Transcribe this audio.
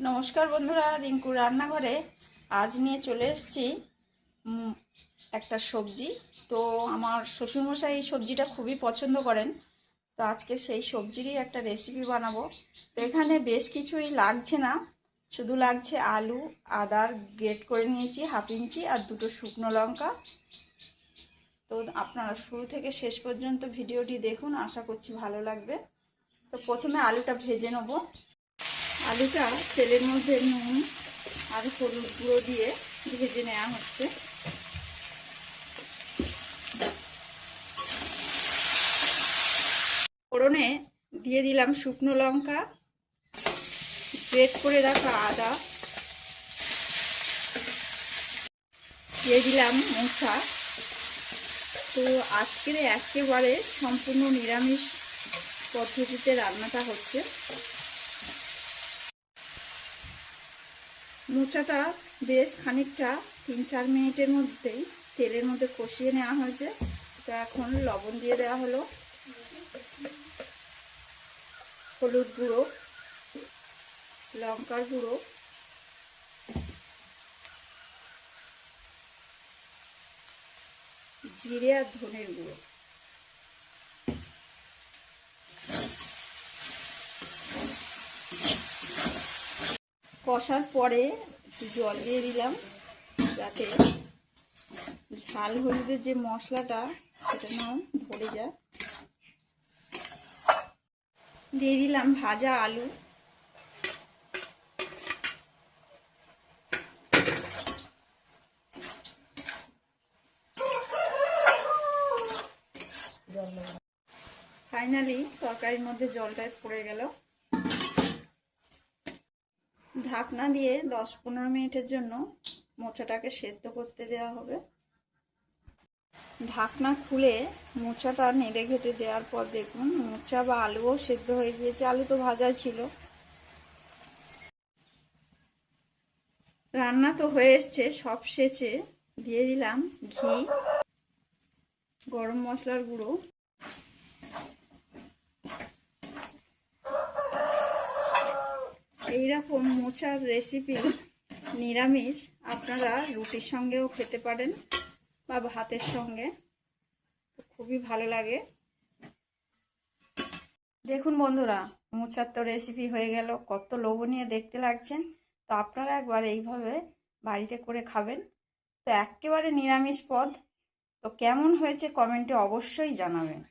নমস্কার বন্ধুরা, রিঙ্কু রান্নাঘরে আজ নিয়ে চলে এসেছি একটা সবজি। তো আমার শ্বশুরমশাই এই সবজিটা খুবই পছন্দ করেন। তো আজকে সেই সবজিরই একটা রেসিপি বানাবো। তো এখানে বেশ কিছুই লাগছে না, শুধু লাগছে আলু, আদার গ্রেট করে নিয়েছি হাফ ইঞ্চি, আর দুটো শুকনো লঙ্কা। তো আপনারা শুরু থেকে শেষ পর্যন্ত ভিডিওটি দেখুন, আশা করছি ভালো লাগবে। তো প্রথমে আলুটা ভেজে নেব। আলুটা তেলের মধ্যে নুন আর হলুদ গুঁড়ো দিয়ে ভেজে নেওয়া হচ্ছে। ফোড়নে দিয়ে দিলাম শুকনো লঙ্কা, গ্রেট করে রাখা আদা, দিয়ে দিলাম মোচা। তো আজকের একেবারে সম্পূর্ণ নিরামিষ পদ্ধতিতে রান্নাটা হচ্ছে। মোচাটা বেশ খানিকটা 3-4 মিনিটের মধ্যেই তেলের মধ্যে কষিয়ে নেওয়া হয়েছে। তো এখন লবণ দিয়ে দেওয়া হলো, হলুদ গুঁড়ো, লঙ্কার গুঁড়ো, জিরে আর ধনের গুঁড়ো। কষার পরে একটু জল দিয়ে দিলাম যাতে ঝাল হলুদের যে মশলাটা সেটা না ধরে যায়। দিয়ে দিলাম ভাজা আলু, ফাইনালি তরকারির মধ্যে জলটা পড়ে গেল। ঢাকনা দিয়ে 10-15 মিনিটের জন্য মোচাটাকে সেদ্ধ করতে দেওয়া হবে। ঢাকনা খুলে মোচাটা নেড়ে ঘেটে দেওয়ার পর দেখুন মোচা বা আলুও সেদ্ধ হয়ে গিয়েছে, আলু তো ভাজা ছিল। রান্না তো হয়ে এসছে, সব শেষে দিয়ে দিলাম ঘি, গরম মশলার গুঁড়ো, এইরকম মোচার রেসিপি নিরামিষ আপনারা রুটির সঙ্গেও খেতে পারেন বা ভাতের সঙ্গে, খুবই ভালো লাগে। দেখুন বন্ধুরা, মোচার তো রেসিপি হয়ে গেল, কত লোভনীয় দেখতে লাগছে। তো আপনারা একবার এইভাবে বাড়িতে করে খাবেন। তো একেবারে নিরামিষ পদ। তো কেমন হয়েছে কমেন্টে অবশ্যই জানাবেন।